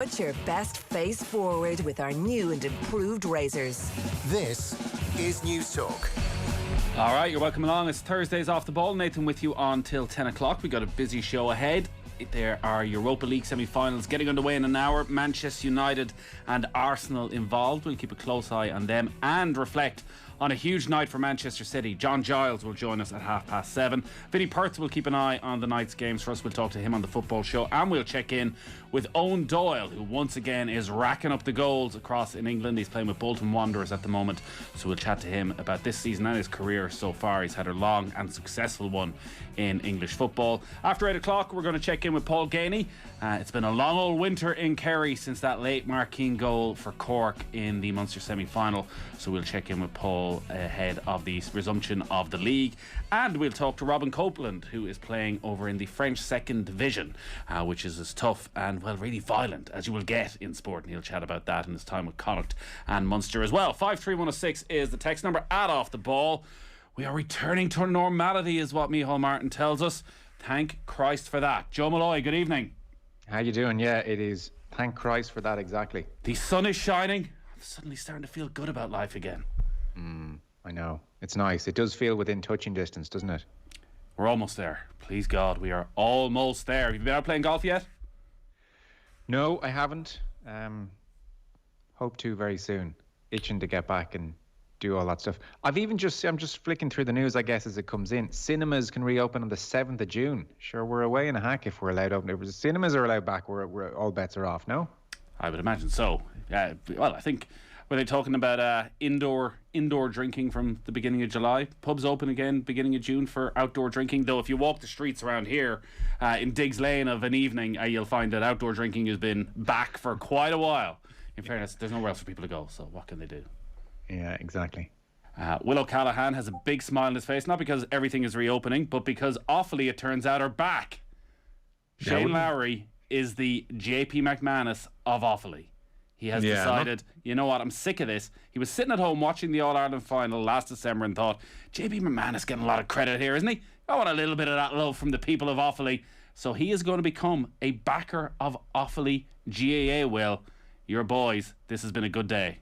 Put your best face forward with our new and improved razors. This is News Talk. All right, you're welcome along. It's Thursdays Off the Ball. Nathan with you until 10 o'clock. We've got a busy show ahead. There are Europa League semi-finals getting underway in an hour. Manchester United and Arsenal involved. We'll keep a close eye on them and reflect on a huge night for Manchester City. John Giles will join us at 7:30. Vinnie Perth will keep an eye on the night's games for us. We'll talk to him on the football show, and we'll check in with Owen Doyle, who once again is racking up the goals across in England. He's playing with Bolton Wanderers at the moment, so we'll chat to him about this season and his career so far. He's had a long and successful one in English football. After 8 o'clock, we're going to check in with Paul Ganey. It's been a long old winter in Kerry since that late Marqueen goal for Cork in the Munster semi-final, so we'll check in with Paul ahead of the resumption of the league, and we'll talk to Robin Copeland, who is playing over in the French second division, which is as tough and, well, really violent as you will get in sport, and he'll chat about that in his time with Connacht and Munster as well. 53106 is the text number. At Off the Ball, we are returning to normality is what Micheál Martin tells us. Thank Christ for that. Joe Malloy, good evening. How you doing? Yeah, it is. Thank Christ for that, exactly. The sun is shining. I'm suddenly starting to feel good about life again. I know. It's nice. It does feel within touching distance, doesn't it? We're almost there. Please God, we are almost there. Have you been out playing golf yet? No, I haven't. Hope to very soon. Itching to get back and do all that stuff. I'm just flicking through the news, I guess, as it comes in. Cinemas can reopen on the 7th of June. Sure, we're away in a hack if we're allowed open. If the cinemas are allowed back, we're all bets are off, no? I would imagine so. Well, I think... Were they talking about indoor drinking from the beginning of July? Pubs open again beginning of June for outdoor drinking. Though if you walk the streets around here in Diggs Lane of an evening, you'll find that outdoor drinking has been back for quite a while. In fairness, there's nowhere else for people to go, so what can they do? Yeah, exactly. Will O'Callaghan has a big smile on his face, not because everything is reopening, but because Offaly, it turns out, are back. Shane Lowry is the JP McManus of Offaly. He has decided, you know what, I'm sick of this. He was sitting at home watching the All-Ireland final last December and thought, JP McManus getting a lot of credit here, isn't he? I want a little bit of that love from the people of Offaly. So he is going to become a backer of Offaly GAA. Will, your boys, this has been a good day.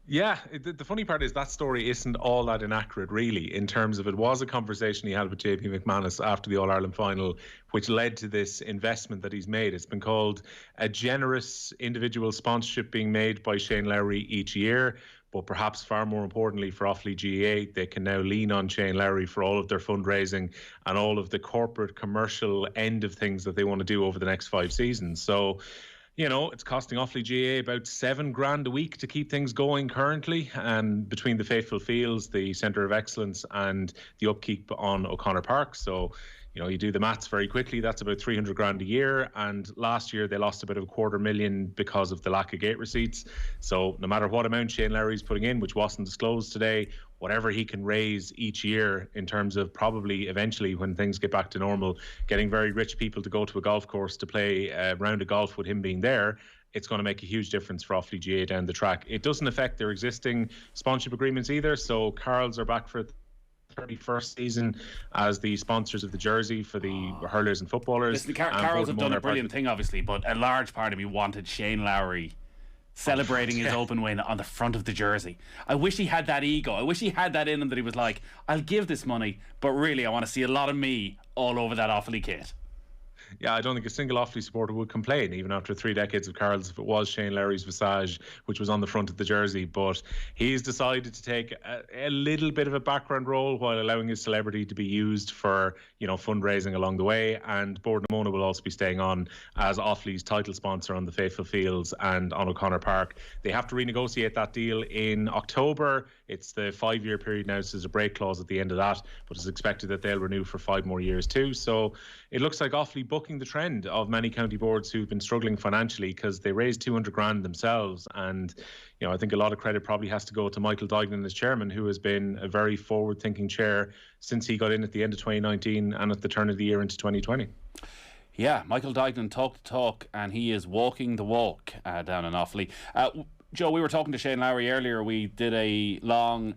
Yeah, the funny part is that story isn't all that inaccurate, really, in terms of it was a conversation he had with JP McManus after the All-Ireland final, which led to this investment that he's made. It's been called a generous individual sponsorship being made by Shane Lowry each year. But perhaps far more importantly for Offaly GAA, they can now lean on Shane Lowry for all of their fundraising and all of the corporate commercial end of things that they want to do over the next 5 seasons. So, you know, it's costing Offaly GAA about $7,000 a week to keep things going currently, and between the Faithful Fields, the Centre of Excellence, and the upkeep on O'Connor Park. So, you know, you do the maths very quickly, that's about $300,000 a year. And last year they lost about $250,000 because of the lack of gate receipts. So no matter what amount Shane Lowry's putting in, which wasn't disclosed today, whatever he can raise each year in terms of probably eventually when things get back to normal, getting very rich people to go to a golf course to play a round of golf with him being there, it's going to make a huge difference for Offaly GAA down the track. It doesn't affect their existing sponsorship agreements either. So Carl's are back for 31st season as the sponsors of the jersey for the hurlers and footballers. Listen, Carol's have done a brilliant thing, obviously, but a large part of me wanted Shane Lowry celebrating his open win on the front of the jersey. I wish he had that ego. I wish he had that in him, that he was like, I'll give this money, but really I want to see a lot of me all over that Offaly kit. Yeah, I don't think a single Offaly supporter would complain, even after 3 decades of Carl's, if it was Shane Lowry's visage, which was on the front of the jersey. But he's decided to take a little bit of a background role while allowing his celebrity to be used for, you know, fundraising along the way. And Bord na Móna will also be staying on as Offaly's title sponsor on the Faithful Fields and on O'Connor Park. They have to renegotiate that deal in October. It's the 5-year period now, so there's a break clause at the end of that, but it's expected that they'll renew for 5 more years too. So it looks like Offaly bucking the trend of many county boards who've been struggling financially, because they raised $200,000 themselves. And, you know, I think a lot of credit probably has to go to Michael Duignan as chairman, who has been a very forward-thinking chair since he got in at the end of 2019 and at the turn of the year into 2020. Yeah, Michael Duignan talked the talk, and he is walking the walk down in Offaly. Joe, we were talking to Shane Lowry earlier. We did a long,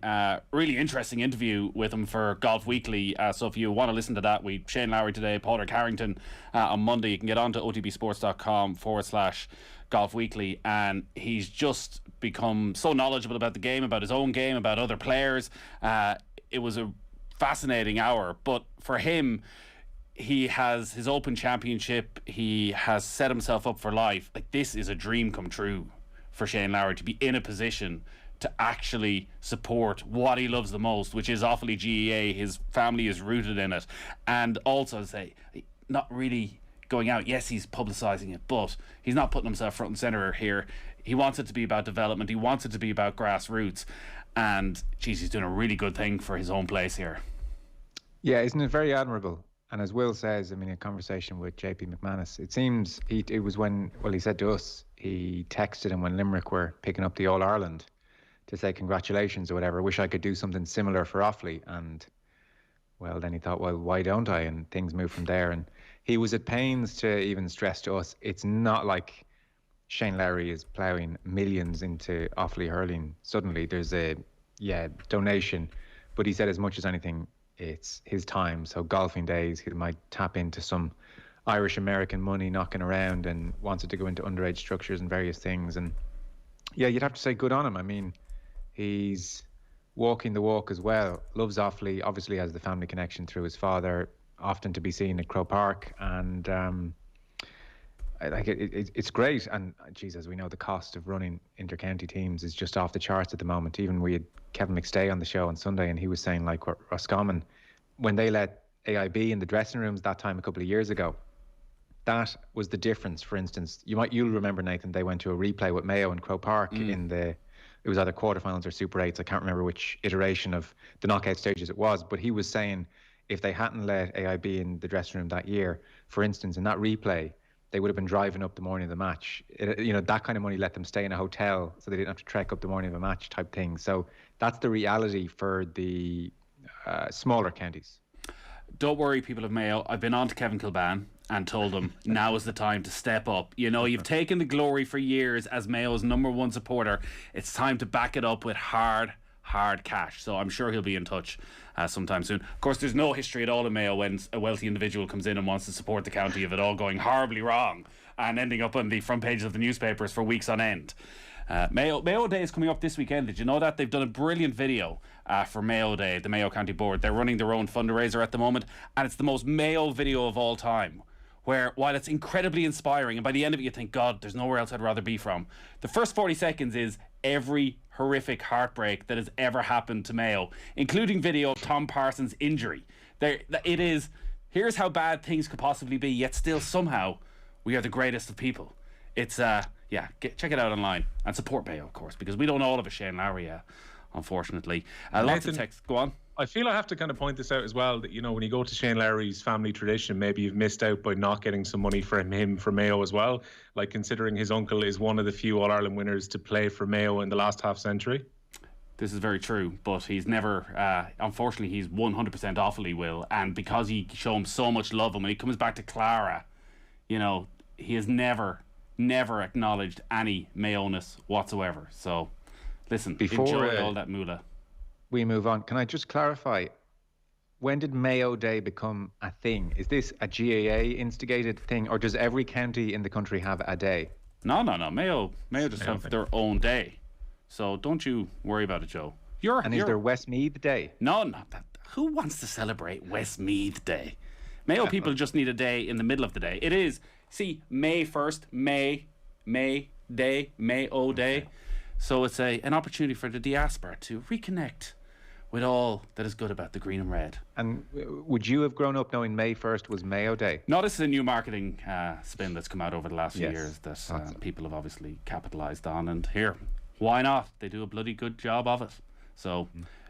really interesting interview with him for Golf Weekly. So if you want to listen to that, Shane Lowry today, Padraig Harrington on Monday. You can get on to otbsports.com/Golf Weekly. And he's just become so knowledgeable about the game, about his own game, about other players. It was a fascinating hour. But for him, he has his Open Championship. He has set himself up for life. Like, this is a dream come true for Shane Lowry to be in a position to actually support what he loves the most, which is Offaly GEA. His family is rooted in it. And also, say, not really going out. Yes, he's publicising it, but he's not putting himself front and centre here. He wants it to be about development. He wants it to be about grassroots. And, geez, he's doing a really good thing for his own place here. Yeah, isn't it very admirable? And as Will says, I mean, in conversation with JP McManus, it seems it was when, well, he said to us, he texted him when Limerick were picking up the All-Ireland to say congratulations or whatever. Wish I could do something similar for Offaly. And, well, then he thought, well, why don't I? And things moved from there. And he was at pains to even stress to us, it's not like Shane Lowry is ploughing millions into Offaly hurling. Suddenly there's a, donation. But he said as much as anything, it's his time. So golfing days, he might tap into some Irish American money knocking around and wanted to go into underage structures and various things. And yeah, you'd have to say good on him. I mean, he's walking the walk as well. Loves Offaly, obviously has the family connection through his father, often to be seen at Croke Park. And it's great. And geez, as we know, the cost of running inter-county teams is just off the charts at the moment. Even we had Kevin McStay on the show on Sunday, and he was saying, like, Roscommon, when they let AIB in the dressing rooms that time a couple of years ago, that was the difference. For instance, you'll remember, Nathan, they went to a replay with Mayo and Croke Park it was either quarterfinals or Super 8s. I can't remember which iteration of the knockout stages it was, but he was saying if they hadn't let AIB in the dressing room that year, for instance, in that replay, they would have been driving up the morning of the match. That kind of money let them stay in a hotel so they didn't have to trek up the morning of a match type thing. So that's the reality for the smaller counties. Don't worry, people of Mayo. I've been on to Kevin Kilban and told him now is the time to step up. You've taken the glory for years as Mayo's #1 supporter. It's time to back it up with hard cash. So I'm sure he'll be in touch sometime soon. Of course, there's no history at all in Mayo when a wealthy individual comes in and wants to support the county of it all going horribly wrong and ending up on the front pages of the newspapers for weeks on end. Mayo Day is coming up this weekend. Did you know that? They've done a brilliant video for Mayo Day, the Mayo County Board. They're running their own fundraiser at the moment, and it's the most Mayo video of all time, where while it's incredibly inspiring, and by the end of it you think, God, there's nowhere else I'd rather be from, the first 40 seconds is every horrific heartbreak that has ever happened to Mayo, including video of Tom Parsons' injury. It is, here's how bad things could possibly be, yet still somehow we are the greatest of people. It's check it out online and support Mayo, of course, because we don't all have a Shane Lowry, unfortunately. Lots of text. Go on. I feel I have to kind of point this out as well, that, when you go to Shane Lowry's family tradition, maybe you've missed out by not getting some money from him for Mayo as well, like considering his uncle is one of the few All-Ireland winners to play for Mayo in the last half century. This is very true, but he's never, unfortunately, he's 100% Offaly, Will, and because he showed him so much love, and when he comes back to Clara, he has never acknowledged any Mayo-ness whatsoever. So, listen, enjoy all that moolah. We move on. Can I just clarify, when did Mayo Day become a thing? Is this a GAA instigated thing, or does every county in the country have a day? No. Mayo just have their own day. So don't you worry about it, Joe. Is there Westmeath Day? No, not that. Who wants to celebrate Westmeath Day? Mayo people just need a day in the middle of the day. It is, see, May 1st, May Day, Mayo Day. So it's an opportunity for the diaspora to reconnect with all that is good about the green and red. And would you have grown up knowing May 1st was Mayo Day? No, this is a new marketing spin that's come out over the last few years that people have obviously capitalised on. And here, why not? They do a bloody good job of it. So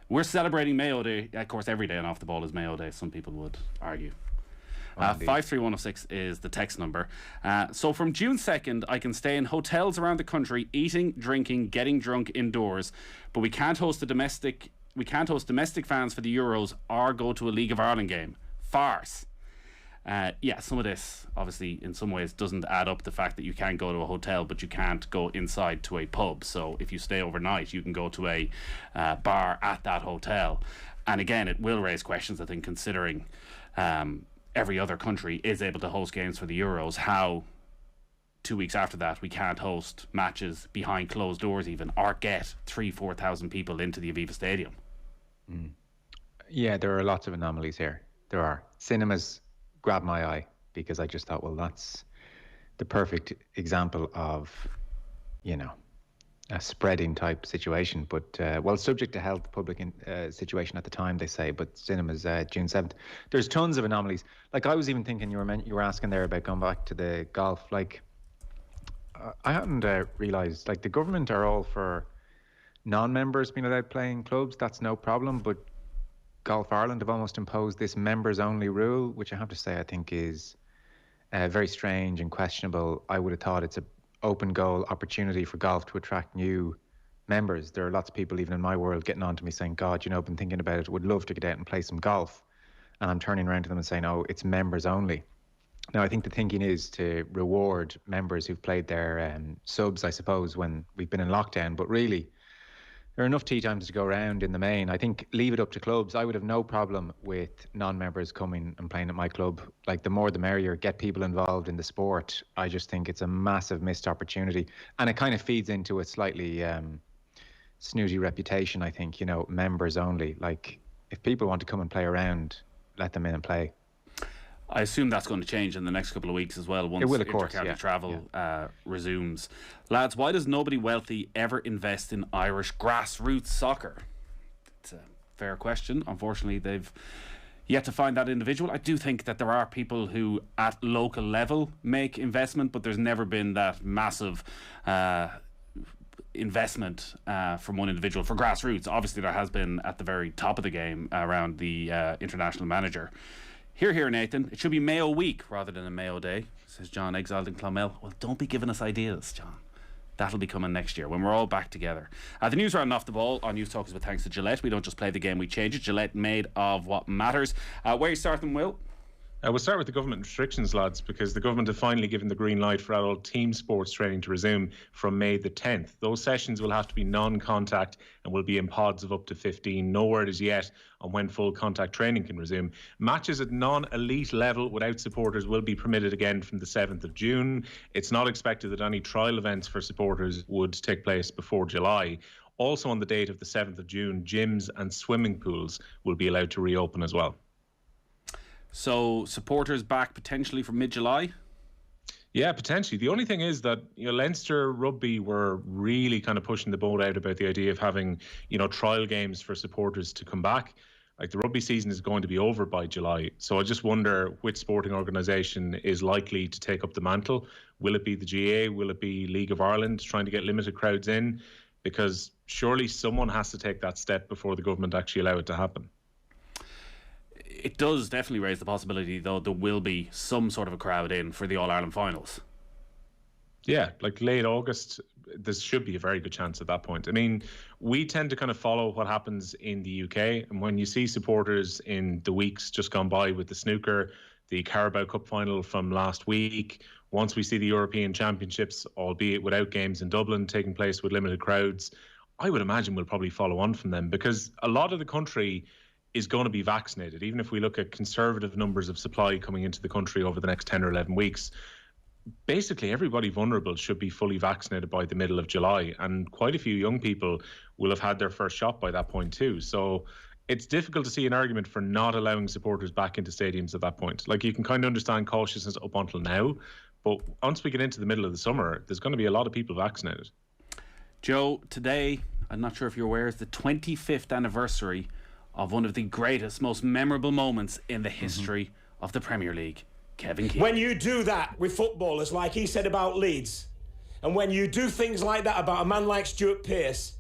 we're celebrating Mayo Day. Of course, every day on Off the Ball is Mayo Day, some people would argue. 53106 is the text number. So from June 2nd, I can stay in hotels around the country, eating, drinking, getting drunk indoors, but we can't host domestic fans for the Euros or go to a League of Ireland game. Farce. some of this obviously in some ways doesn't add up. The fact that you can't go to a hotel but you can't go inside to a pub. So if you stay overnight, you can go to a bar at that hotel. And again, it will raise questions, I think, considering every other country is able to host games for the Euros. How 2 weeks after that we can't host matches behind closed doors even, or get 3,000-4,000 people into the Aviva Stadium. Yeah, there are lots of anomalies here. There are. Cinemas grabbed my eye because I just thought, well, that's the perfect example of, a spreading type situation. But, subject to health, public situation at the time, they say, but cinemas June 7th. There's tons of anomalies. Like, I was even thinking, you were asking there about going back to the golf. Like, I hadn't realised, like, the government are all for non-members being allowed playing clubs. That's no problem. But Golf Ireland have almost imposed this members-only rule, which I have to say I think is very strange and questionable. I would have thought it's an open goal opportunity for golf to attract new members. There are lots of people, even in my world, getting on to me saying, God, I've been thinking about it, would love to get out and play some golf. And I'm turning around to them and saying, oh, it's members only. Now, I think the thinking is to reward members who've played their subs, I suppose, when we've been in lockdown. But really, there are enough tee times to go around in the main. I think leave it up to clubs. I would have no problem with non-members coming and playing at my club. Like, the more the merrier. Get people involved in the sport. I just think it's a massive missed opportunity. And it kind of feeds into a slightly snooty reputation, I think, members only. Like, if people want to come and play around, let them in and play. I assume that's going to change in the next couple of weeks as well, once inter-county travel resumes. Lads, why does nobody wealthy ever invest in Irish grassroots soccer? It's a fair question. Unfortunately, they've yet to find that individual. I do think that there are people who at local level make investment, but there's never been that massive investment from one individual for grassroots. Obviously, there has been at the very top of the game around the international manager. Here, Nathan. It should be Mayo week rather than a Mayo day, says John, exiled in Clonmel. Well, don't be giving us ideas, John. That'll be coming next year when we're all back together. The news round off the ball on News Talk is with thanks to Gillette. We don't just play the game, we change it. Gillette, made of what matters. Where are you starting, Will? We'll start with the government restrictions, lads, because the government have finally given the green light for adult team sports training to resume from May the 10th. Those sessions will have to be non-contact and will be in pods of up to 15. No word is yet on when full contact training can resume. Matches at non-elite level without supporters will be permitted again from the 7th of June. It's not expected that any trial events for supporters would take place before July. Also on the date of the 7th of June, gyms and swimming pools will be allowed to reopen as well. So supporters back potentially from mid-July? Yeah, potentially. The only thing is that Leinster Rugby were really kind of pushing the boat out about the idea of having trial games for supporters to come back. Like, the rugby season is going to be over by July, so I just wonder which sporting organisation is likely to take up the mantle. Will it be the GA? Will it be League of Ireland trying to get limited crowds in? Because surely someone has to take that step before the government actually allow it to happen. It does definitely raise the possibility, though, there will be some sort of a crowd in for the All-Ireland finals. Yeah, like late August, there should be a very good chance at that point. I mean, we tend to kind of follow what happens in the UK, and when you see supporters in the weeks just gone by with the snooker, the Carabao Cup final from last week, once we see the European Championships, albeit without games in Dublin, taking place with limited crowds, I would imagine we'll probably follow on from them, because a lot of the country is going to be vaccinated. Even if we look at conservative numbers of supply coming into the country over the next 10 or 11 weeks, basically everybody vulnerable should be fully vaccinated by the middle of July. And quite a few young people will have had their first shot by that point too. So it's difficult to see an argument for not allowing supporters back into stadiums at that point. Like, you can kind of understand cautiousness up until now, but once we get into the middle of the summer, there's going to be a lot of people vaccinated. Joe, today, I'm not sure if you're aware, is the 25th anniversary of one of the greatest, most memorable moments in the history of the Premier League. Kevin Keegan. When you do that with footballers, like he said about Leeds, and when you do things like that about a man like Stuart Pearce,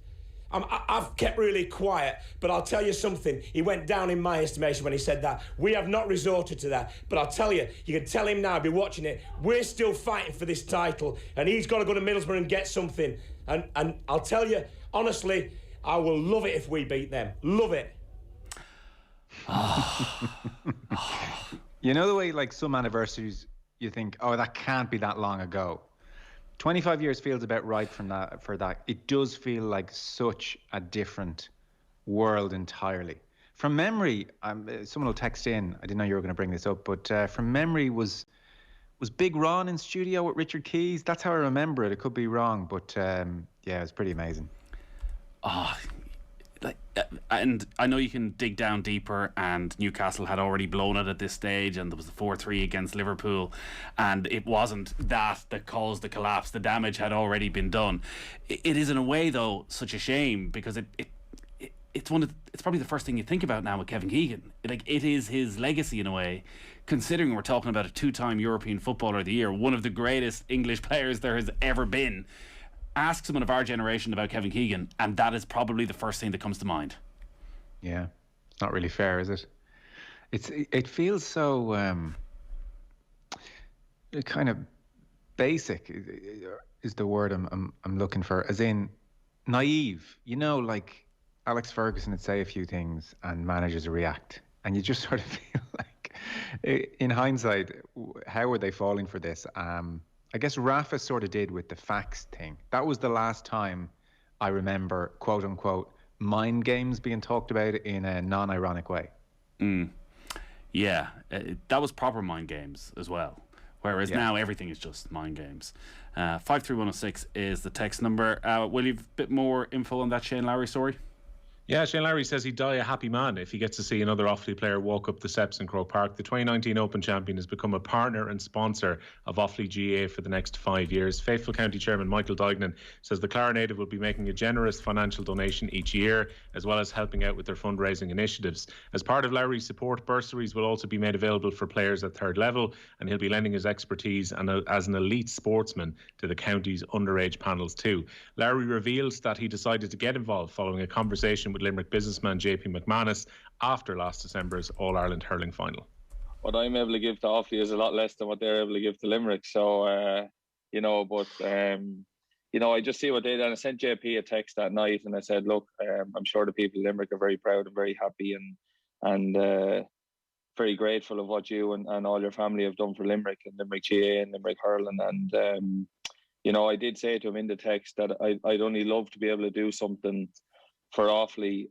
I've kept really quiet, but I'll tell you something. He went down in my estimation when he said that. We have not resorted to that, but I'll tell you, you can tell him now, I'll be watching it, we're still fighting for this title, and he's got to go to Middlesbrough and get something. And I'll tell you, honestly, I will love it if we beat them. Love it. You know the way, like, some anniversaries, you think, oh, that can't be that long ago. 25 years feels about right for that. It does feel like such a different world entirely. From memory, someone will text in. I didn't know you were going to bring this up, but from memory, was Big Ron in studio with Richard Keys? That's how I remember it. It could be wrong, but yeah, it was pretty amazing. And I know you can dig down deeper, and Newcastle had already blown it at this stage, and there was the 4-3 against Liverpool, and it wasn't that caused the collapse. The damage had already been done. It is, in a way, though, such a shame, because it's probably the first thing you think about now with Kevin Keegan. Like, it is his legacy in a way, considering we're talking about a 2-time European Footballer of the Year, one of the greatest English players there has ever been. Ask someone of our generation about Kevin Keegan, and that is probably the first thing that comes to mind. Yeah, it's not really fair, is it? It feels so kind of basic is the word I'm looking for, as in naive. You know, like Alex Ferguson would say a few things and managers react, and you just sort of feel like, in hindsight, how were they falling for this? I guess Rafa sort of did with the facts thing. That was the last time I remember, quote unquote, mind games being talked about in a non-ironic way. Yeah, that was proper mind games as well. Whereas now everything is just mind games. 53106 is the text number. Will you have a bit more info on that Shane Lowry story? Yeah, Shane Lowry says he'd die a happy man if he gets to see another Offaly player walk up the steps in Croke Park. The 2019 Open champion has become a partner and sponsor of Offaly GA for the next 5 years. Faithful County Chairman Michael Duignan says the Clara native will be making a generous financial donation each year, as well as helping out with their fundraising initiatives. As part of Lowry's support, bursaries will also be made available for players at third level, and he'll be lending his expertise as an elite sportsman to the county's underage panels too. Lowry reveals that he decided to get involved following a conversation with Limerick businessman JP McManus after last December's All-Ireland hurling final. What I'm able to give to Offaly is a lot less than what they're able to give to Limerick. So, I just see what they did. And I sent JP a text that night and I said, look, I'm sure the people in Limerick are very proud and very happy and very grateful of what you and all your family have done for Limerick and Limerick GA and Limerick hurling. And, I did say to him in the text that I'd only love to be able to do something for Offaly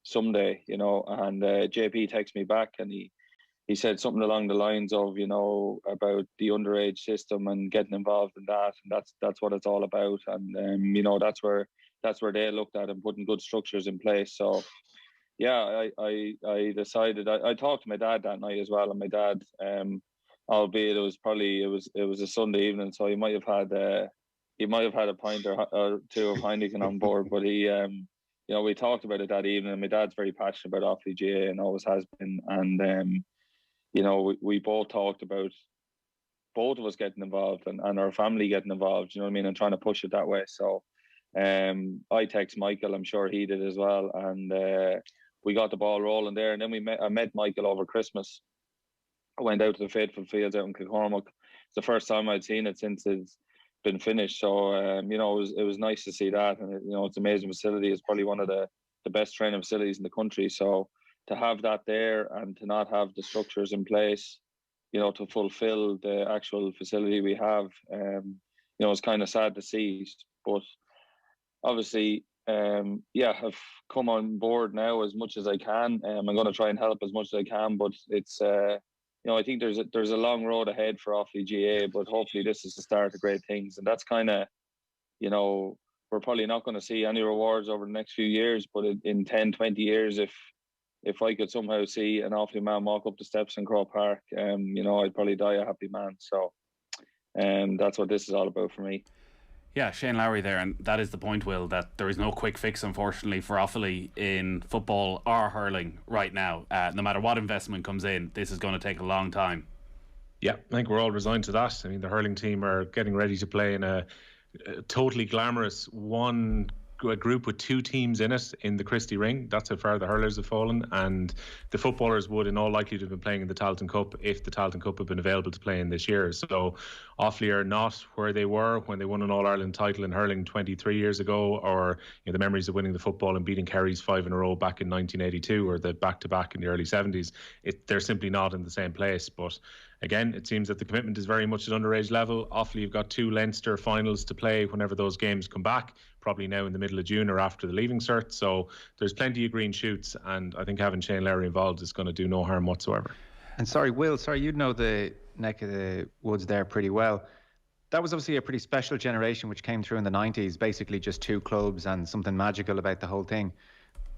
someday, and JP texted me back and he said something along the lines of, about the underage system and getting involved in that, and that's what it's all about. And that's where they looked at and putting good structures in place. So yeah, I decided I talked to my dad that night as well, and my dad, albeit it was a Sunday evening, so he might have had a pint or two of Heineken on board, but he, we talked about it that evening. My dad's very passionate about Offaly GA and always has been. And, we both talked about both of us getting involved and our family getting involved, and trying to push it that way. So I text Michael, I'm sure he did as well. And we got the ball rolling there. And then I met Michael over Christmas. I went out to the Faithful Fields out in Kilcormac. It's the first time I'd seen it since it's been finished, so it was nice to see that. And it's an amazing facility. It's probably one of the best training facilities in the country, so to have that there and to not have the structures in place to fulfill the actual facility we have, it's kind of sad to see. But obviously I've come on board now as much as I can. I'm going to try and help as much as I can, but it's I think there's a long road ahead for Offaly GA, but hopefully this is the start of great things. And that's kind of, we're probably not going to see any rewards over the next few years, but in 10, 20 years, if I could somehow see an Offaly man walk up the steps in Croke Park, I'd probably die a happy man. So that's what this is all about for me. Yeah, Shane Lowry there, and that is the point, Will, that there is no quick fix, unfortunately, for Offaly in football or hurling right now. No matter what investment comes in, this is going to take a long time. Yeah, I think we're all resigned to that. I mean, the hurling team are getting ready to play in a totally glamorous one a group with 2 teams in it in the Christie Ring. That's how far the hurlers have fallen, and the footballers would in all likelihood have been playing in the Tailteann Cup if the Tailteann Cup had been available to play in this year. So Offaly are not where they were when they won an All-Ireland title in hurling 23 years ago, or the memories of winning the football and beating Kerry's 5 in a row back in 1982, or the back-to-back in the early 70s. They're simply not in the same place. But again, it seems that the commitment is very much at underage level. Offaly have got 2 Leinster finals to play whenever those games come back, probably now in the middle of June or after the leaving cert. So there's plenty of green shoots, and I think having Shane Lowry involved is going to do no harm whatsoever. And Will, you'd know the neck of the woods there pretty well. That was obviously a pretty special generation which came through in the 90s, basically just 2 clubs and something magical about the whole thing.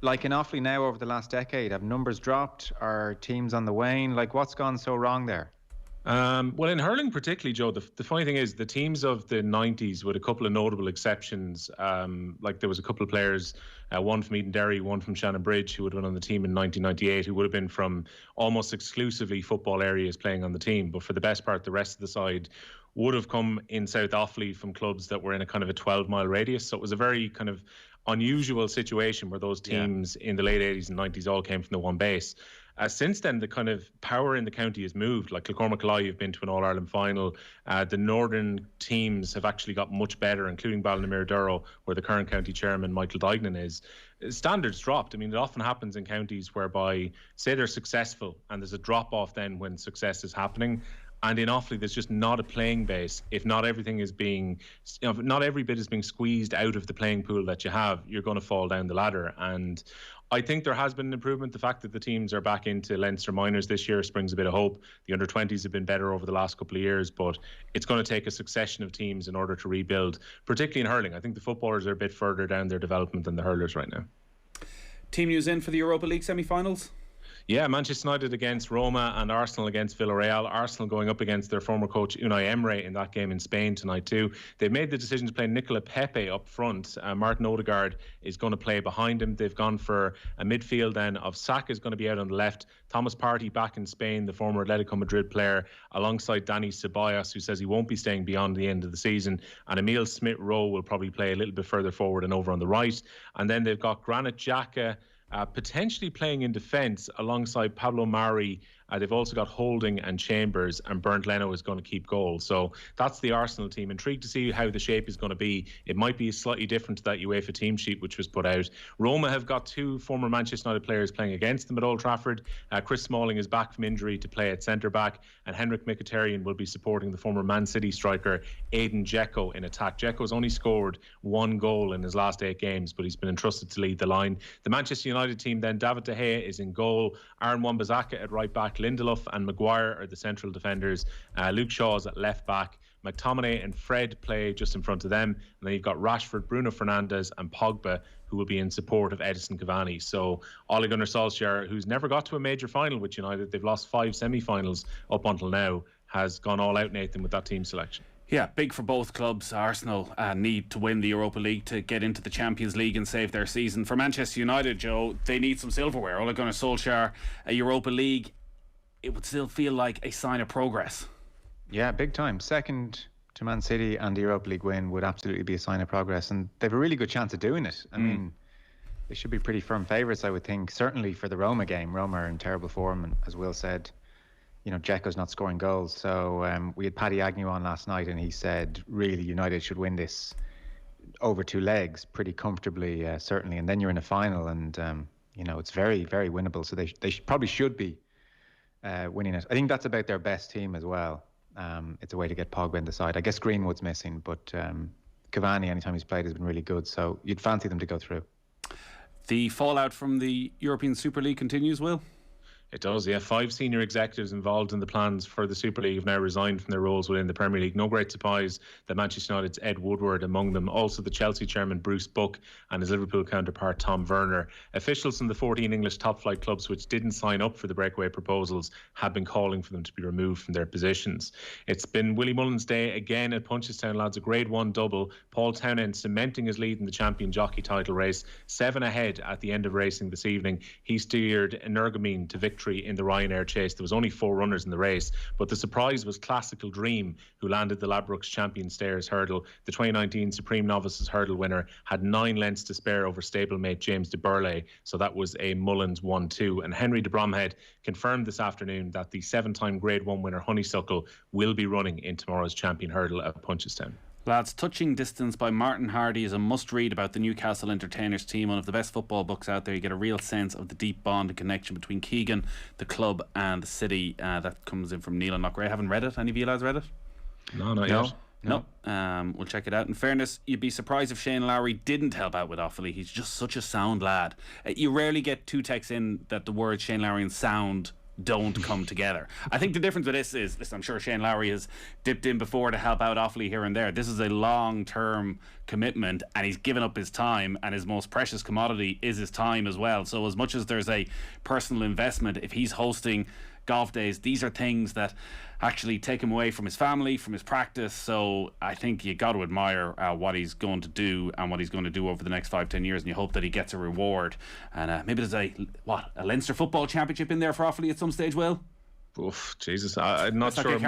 Like in Offaly now over the last decade, have numbers dropped? Are teams on the wane? Like, what's gone so wrong there? Well, in hurling particularly, Joe, the funny thing is the teams of the 90s, with a couple of notable exceptions, like there was a couple of players, one from Edenderry, one from Shannonbridge, who would have been on the team in 1998, who would have been from almost exclusively football areas playing on the team. But for the best part, the rest of the side would have come in South Offaly from clubs that were in a kind of a 12-mile radius. So it was a very kind of unusual situation where those teams in the late 80s and 90s all came from the one base. Since then, the kind of power in the county has moved. Like Kilcormac have been to an All-Ireland final. The northern teams have actually got much better, including Ballinamirrdouro, where the current county chairman, Michael Dignan, is. Standards dropped. I mean, it often happens in counties whereby, say they're successful, and there's a drop-off then when success is happening. And in Offaly, there's just not a playing base. If not everything is being, not every bit is being squeezed out of the playing pool that you have, you're going to fall down the ladder. And I think there has been an improvement. The fact that the teams are back into Leinster minors this year springs a bit of hope. The under-20s have been better over the last couple of years, but it's going to take a succession of teams in order to rebuild, particularly in hurling. I think the footballers are a bit further down their development than the hurlers right now. Team news in for the Europa League semi-finals? Yeah, Manchester United against Roma and Arsenal against Villarreal. Arsenal going up against their former coach Unai Emery in that game in Spain tonight too. They've made the decision to play Nicola Pepe up front. Martin Odegaard is going to play behind him. They've gone for a midfield then of Saka is going to be out on the left. Thomas Partey back in Spain, the former Atletico Madrid player, alongside Dani Ceballos, who says he won't be staying beyond the end of the season. And Emile Smith-Rowe will probably play a little bit further forward and over on the right. And then they've got Granit Xhaka potentially playing in defence alongside Pablo Mari. They've also got Holding and Chambers, and Bernd Leno is going to keep goal. So that's the Arsenal team. Intrigued to see how the shape is going to be. It might be slightly different to that UEFA team sheet which was put out. Roma have got 2 former Manchester United players playing against them at Old Trafford. Chris Smalling is back from injury to play at centre-back, and Henrik Mkhitaryan will be supporting the former Man City striker Edin Dzeko in attack. Dzeko's only scored 1 goal in his last 8 games, but he's been entrusted to lead the line. The Manchester United team then, David De Gea is in goal, Aaron Wan-Bissaka at right back, Lindelof and Maguire are the central defenders. Luke Shaw's at left back. McTominay and Fred play just in front of them. And then you've got Rashford, Bruno Fernandes and Pogba, who will be in support of Edison Cavani. So Ole Gunnar Solskjaer, who's never got to a major final with United, they've lost 5 semi-finals up until now, has gone all out, Nathan, with that team selection. Yeah, big for both clubs. Arsenal need to win the Europa League to get into the Champions League and save their season. For Manchester United, Joe, they need some silverware. Ole Gunnar Solskjaer, a Europa League, it would still feel like a sign of progress. Yeah, big time. Second to Man City, and the Europa League win would absolutely be a sign of progress. And they have a really good chance of doing it. I mean, they should be pretty firm favourites, I would think. Certainly for the Roma game. Roma are in terrible form, and as Will said, Dzeko's not scoring goals. So we had Paddy Agnew on last night, and he said, really, United should win this over 2 legs pretty comfortably, certainly. And then you're in a final, and, it's very, very winnable. So they probably should be winning it. I think that's about their best team as well. It's a way to get Pogba in the side. I guess Greenwood's missing, but Cavani, anytime he's played, has been really good. So you'd fancy them to go through. The fallout from the European Super League continues, Will? It does, yeah. 5 senior executives involved in the plans for the Super League have now resigned from their roles within the Premier League. No great surprise that Manchester United's Ed Woodward among them. Also the Chelsea chairman Bruce Buck and his Liverpool counterpart Tom Werner. Officials from the 14 English top-flight clubs which didn't sign up for the breakaway proposals have been calling for them to be removed from their positions. It's been Willie Mullins' day again at Punchestown, lads. A Grade 1 double. Paul Townend cementing his lead in the champion jockey title race. 7 ahead at the end of racing this evening. He steered Energumene to victory victory in the Ryanair chase. There was only 4 runners in the race, but the surprise was Classical Dream, who landed the Ladbrokes Champion Stayers hurdle. The 2019 Supreme Novices hurdle winner had 9 lengths to spare over stablemate James de Burley, so that was a Mullins 1-2. And Henry de Bromhead confirmed this afternoon that the 7-time Grade 1 winner Honeysuckle will be running in tomorrow's Champion hurdle at Punchestown. Lads, Touching Distance by Martin Hardy is a must-read about the Newcastle Entertainers team, one of the best football books out there. You get a real sense of the deep bond and connection between Keegan, the club and the city. That comes in from Neil and Knockray. I haven't read it. Any of you lads read it? No, not yet. No. We'll check it out. In fairness, you'd be surprised if Shane Lowry didn't help out with Offaly. He's just such a sound lad. You rarely get 2 texts in that the words Shane Lowry and sound don't come together. I think the difference with this is, listen, I'm sure Shane Lowry has dipped in before to help out Offaly here and there. This is a long-term commitment, and he's given up his time, and his most precious commodity is his time as well. So as much as there's a personal investment, if he's hosting golf days, these are things that actually take him away from his family, from his practice. So I think you got to admire what he's going to do and what he's going to do over the next 5-10 years, and you hope that he gets a reward. And maybe there's a Leinster Football Championship in there for Offaly at some stage, Will? Oof, Jesus, I'm not sure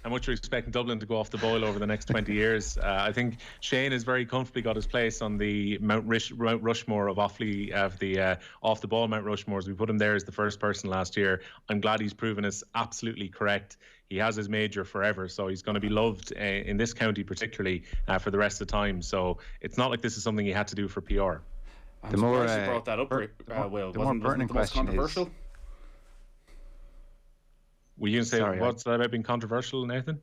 how much we're expecting Dublin to go off the boil over the next 20 years. I think Shane has very comfortably got his place on the Mount Rushmore of Offaly, of the off-the-ball Mount Rushmores. We put him there as the first person last year. I'm glad he's proven us absolutely correct. He has his major forever, so he's going to be loved in this county particularly for the rest of the time. So it's not like this is something he had to do for PR. I'm surprised you brought that up, Will. Wasn't the most controversial? Were you going to say what's that about being controversial, Nathan?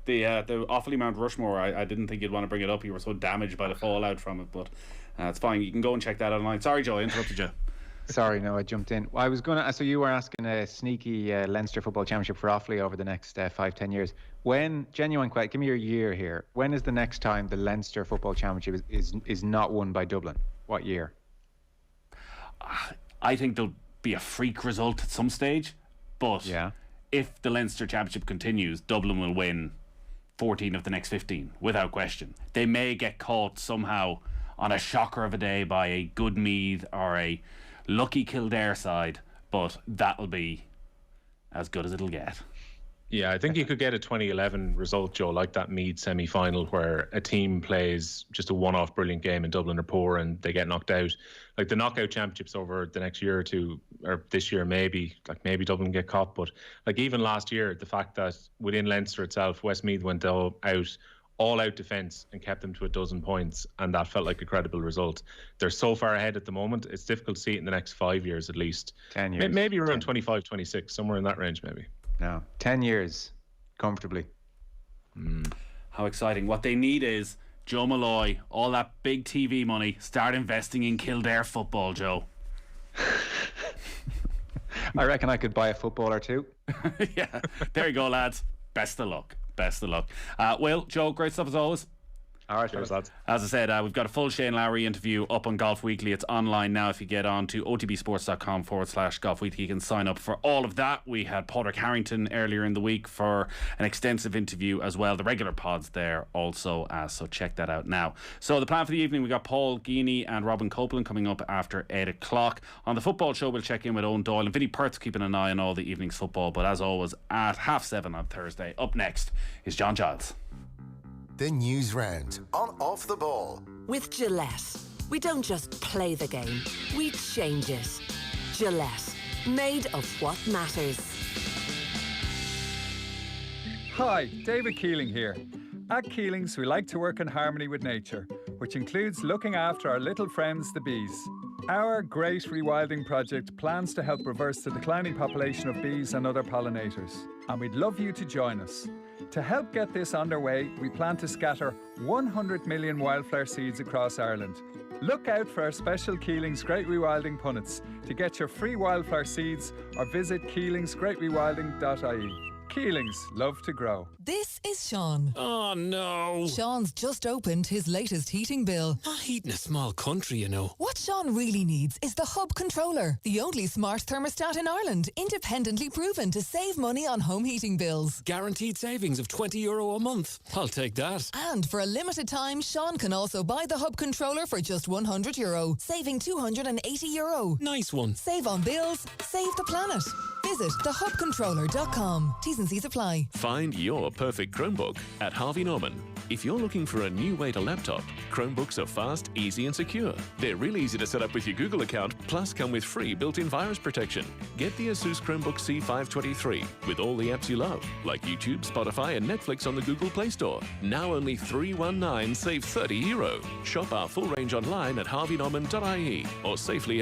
The Offaly Mount Rushmore, I didn't think you'd want to bring it up. You were so damaged by the fallout from it, but it's fine. You can go and check that online. Sorry, Joe, I interrupted you. Sorry, no, I jumped in. I was going to. So you were asking a sneaky Leinster Football Championship for Offaly over the next 5-10 years. When, genuine question, give me your year here. When is the next time the Leinster Football Championship is not won by Dublin? What year? I think there'll be a freak result at some stage, but if the Leinster Championship continues, Dublin will win 14 of the next 15, without question. They may get caught somehow on a shocker of a day by a good Meath or a lucky Kildare side, but that'll be as good as it'll get. Yeah, I think you could get a 2011 result, Joe, like that Meath semi-final where a team plays just a one-off brilliant game and Dublin are poor and they get knocked out. Like the knockout championships over the next year or two, or this year maybe Dublin get caught. But like even last year, the fact that within Leinster itself, Westmeath went all out defence and kept them to 12 points, and that felt like a credible result. They're so far ahead at the moment, it's difficult to see it in the next 5 years at least. 10 years. Maybe around 25, 26, somewhere in that range maybe. No, 10 years, comfortably. How exciting. What they need is Joe Malloy, all that big TV money, start investing in Kildare football, Joe. I reckon I could buy a football or two. Yeah, there you go, lads. Best of luck. Will, Joe, great stuff as always. All right, cheers, lads. As I said, we've got a full Shane Lowry interview up on Golf Weekly. It's online now. If you get on to otbsports.com/Golf Weekly, you can sign up for all of that. We had Padraig Harrington earlier in the week for an extensive interview as well. The regular pod's there also, so check that out now. So the plan for the evening, we got Paul Geaney and Robin Copeland coming up after 8 o'clock. On the football show, we'll check in with Owen Doyle and Vinnie Perth, keeping an eye on all the evening's football. But as always, at 7:30 on Thursday, up next is John Giles. The News Round on Off the Ball. With Gillette, we don't just play the game, we change it. Gillette, made of what matters. Hi, David Keeling here. At Keelings, we like to work in harmony with nature, which includes looking after our little friends, the bees. Our Great Rewilding project plans to help reverse the declining population of bees and other pollinators, and we'd love you to join us. To help get this underway, we plan to scatter 100 million wildflower seeds across Ireland. Look out for our special Keelings Great Rewilding punnets to get your free wildflower seeds, or visit keelingsgreatrewilding.ie. Keelings, love to grow. This is Sean. Oh no. Sean's just opened his latest heating bill. Not heating a small country, you know. What Sean really needs is the Hub Controller, the only smart thermostat in Ireland, independently proven to save money on home heating bills. Guaranteed savings of €20 a month. I'll take that. And for a limited time, Sean can also buy the Hub Controller for just €100, saving €280. Nice one. Save on bills, save the planet. Visit thehubcontroller.com. T's and C's apply. Find your perfect Chromebook at Harvey Norman. If you're looking for a new way to laptop, Chromebooks are fast, easy and secure. They're really easy to set up with your Google account, plus come with free built-in virus protection. Get the Asus Chromebook C523 with all the apps you love, like YouTube, Spotify and Netflix on the Google Play Store. Now only $319, save €30. Shop our full range online at harveynorman.ie or safely in